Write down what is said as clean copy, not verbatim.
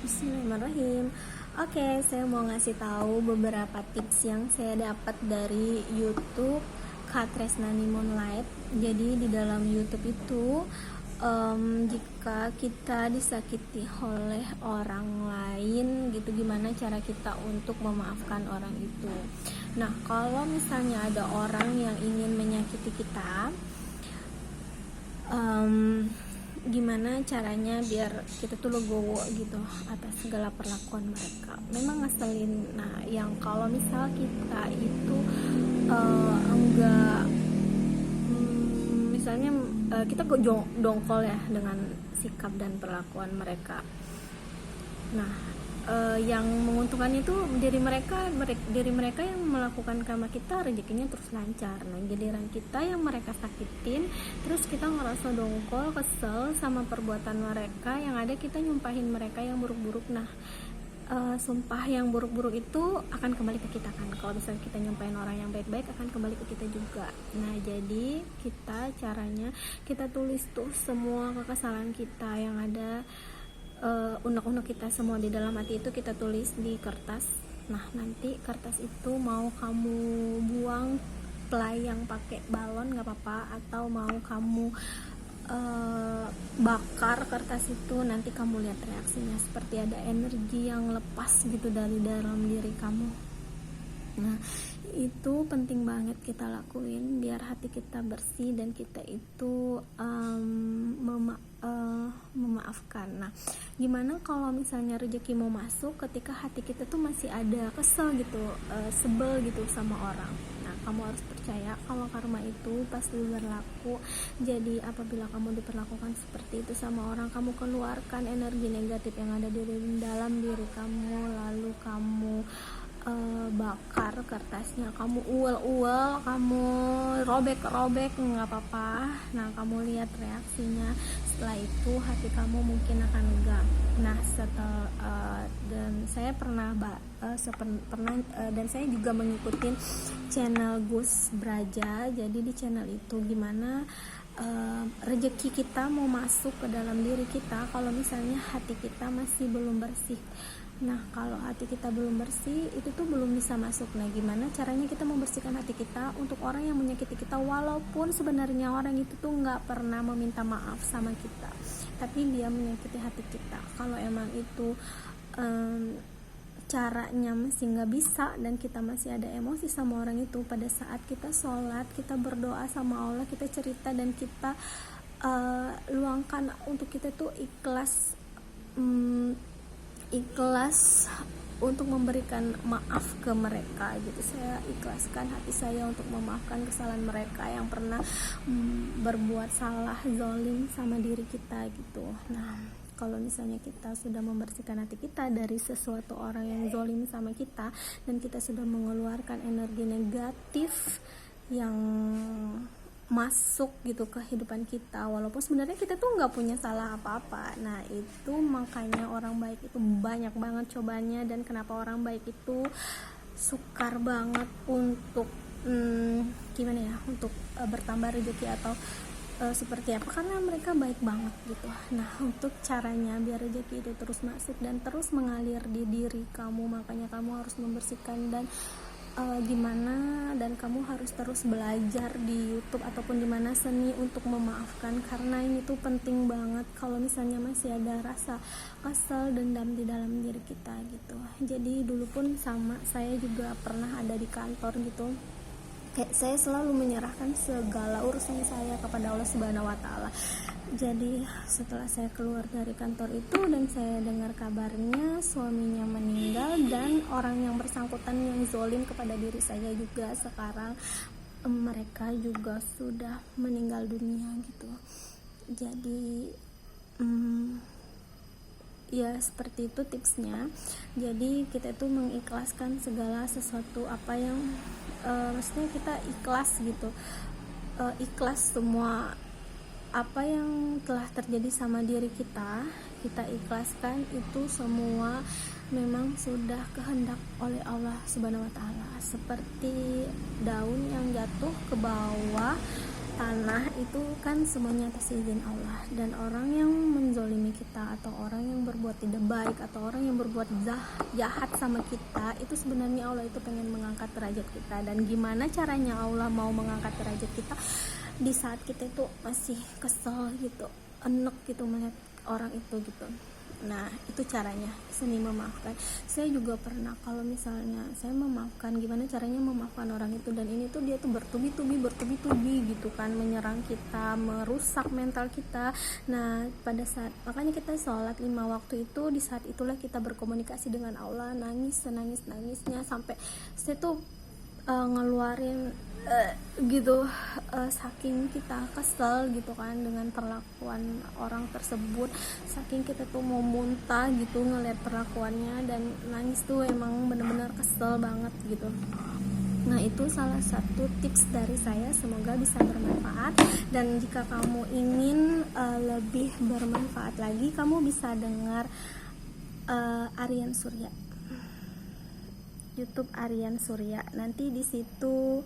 Bismillahirrahmanirrahim. Oke, saya mau ngasih tahu beberapa tips yang saya dapat dari YouTube Kak Tresnani Moonlight. Jadi di dalam YouTube itu, jika kita disakiti oleh orang lain gitu, gimana cara kita untuk memaafkan orang itu. Nah, kalau misalnya ada orang yang ingin menyakiti kita, gimana caranya biar kita tuh legowo gitu atas segala perlakuan mereka. Memang ngeselin. Nah, yang kalau misal kita itu enggak misalnya kita kok dongkol ya dengan sikap dan perlakuan mereka. Nah, yang menguntungkan itu diri mereka yang melakukan sama kita, rezekinya terus lancar. Nah, giliran kita yang mereka sakitin, terus kita ngerasa dongkol, kesel sama perbuatan mereka, yang ada kita nyumpahin mereka yang buruk-buruk. Nah, sumpah yang buruk-buruk itu akan kembali ke kita kan. Kalau misalnya kita nyumpahin orang yang baik-baik, akan kembali ke kita juga. Nah, jadi caranya kita tulis tuh semua kesalahan kita yang ada, unek-unek kita semua di dalam hati itu kita tulis di kertas. Nah, nanti kertas itu mau kamu buang play yang pakai balon nggak apa-apa, atau mau kamu bakar kertas itu, nanti kamu lihat reaksinya, seperti ada energi yang lepas gitu dari dalam diri kamu. Nah, itu penting banget kita lakuin biar hati kita bersih dan kita itu memaafkan. Nah, gimana kalau misalnya rezeki mau masuk ketika hati kita tuh masih ada kesel gitu, sebel gitu sama orang. Nah, kamu harus percaya kalau karma itu pasti berlaku. Jadi apabila kamu diperlakukan seperti itu sama orang, kamu keluarkan energi negatif yang ada di dalam diri kamu, lalu kamu bakar kertasnya, kamu uel-uel, kamu robek-robek, nggak apa-apa. Nah, kamu lihat reaksinya. Setelah itu hati kamu mungkin akan lega. Nah, dan saya pernah dan saya juga mengikuti channel Gus Braja. Jadi di channel itu gimana rezeki kita mau masuk ke dalam diri kita kalau misalnya hati kita masih belum bersih. Nah, kalau hati kita belum bersih, itu tuh belum bisa masuk. Nah, gimana caranya kita membersihkan hati kita untuk orang yang menyakiti kita, walaupun sebenarnya orang itu tuh nggak pernah meminta maaf sama kita, tapi dia menyakiti hati kita. Kalau emang itu caranya masih nggak bisa dan kita masih ada emosi sama orang itu, pada saat kita sholat, kita berdoa sama Allah, kita cerita dan kita luangkan untuk kita tuh ikhlas untuk memberikan maaf ke mereka gitu. Saya ikhlaskan hati saya untuk memaafkan kesalahan mereka yang pernah berbuat salah, zalim sama diri kita gitu. Nah, kalau misalnya kita sudah membersihkan hati kita dari sesuatu orang yang zalim sama kita, dan kita sudah mengeluarkan energi negatif yang masuk gitu ke kehidupan kita, walaupun sebenarnya kita tuh nggak punya salah apa-apa. Nah, itu makanya orang baik itu banyak banget cobanya, dan kenapa orang baik itu sukar banget untuk gimana ya, untuk bertambah rezeki atau seperti apa, karena mereka baik banget gitu. Nah, untuk caranya biar rezeki itu terus masuk dan terus mengalir di diri kamu, makanya kamu harus membersihkan dan gimana, dan kamu harus terus belajar di YouTube ataupun di mana seni untuk memaafkan, karena ini tuh penting banget kalau misalnya masih ada rasa kesal, dendam di dalam diri kita gitu. Jadi dulu pun sama, saya juga pernah ada di kantor gitu, kayak saya selalu menyerahkan segala urusan saya kepada Allah Subhanahu wa Ta'ala. Jadi setelah saya keluar dari kantor itu dan saya dengar kabarnya suaminya meninggal, dan orang yang bersangkutan yang zalim kepada diri saya juga sekarang mereka juga sudah meninggal dunia gitu. Jadi ya seperti itu tipsnya. Jadi kita itu mengikhlaskan segala sesuatu apa yang maksudnya kita ikhlas gitu, ikhlas semua apa yang telah terjadi sama diri kita ikhlaskan. Itu semua memang sudah kehendak oleh Allah Subhanahu wa Ta'ala. Seperti daun yang jatuh ke bawah, tanah itu kan semuanya atas izin Allah, dan orang yang menzolimi kita atau orang yang berbuat tidak baik atau orang yang berbuat jahat sama kita, itu sebenarnya Allah itu pengen mengangkat derajat kita. Dan gimana caranya Allah mau mengangkat derajat kita di saat kita itu masih kesel gitu, enek gitu melihat orang itu gitu. Nah itu caranya, seni memaafkan. Saya juga pernah kalau misalnya saya memaafkan, gimana caranya memaafkan orang itu, dan ini tuh dia tuh bertubi-tubi gitu kan, menyerang kita, merusak mental kita. Nah pada saat makanya kita sholat 5 waktu itu, di saat itulah kita berkomunikasi dengan Allah, nangisnya sampai saya tuh ngeluarin gitu, saking kita kesel gitu kan dengan perlakuan orang tersebut, saking kita tuh mau muntah gitu ngeliat perlakuannya, dan nangis tuh emang bener-bener kesel banget gitu. Nah itu salah satu tips dari saya, semoga bisa bermanfaat. Dan jika kamu ingin lebih bermanfaat lagi, kamu bisa dengar Aryan Surya, YouTube Aryan Surya. Nanti di situ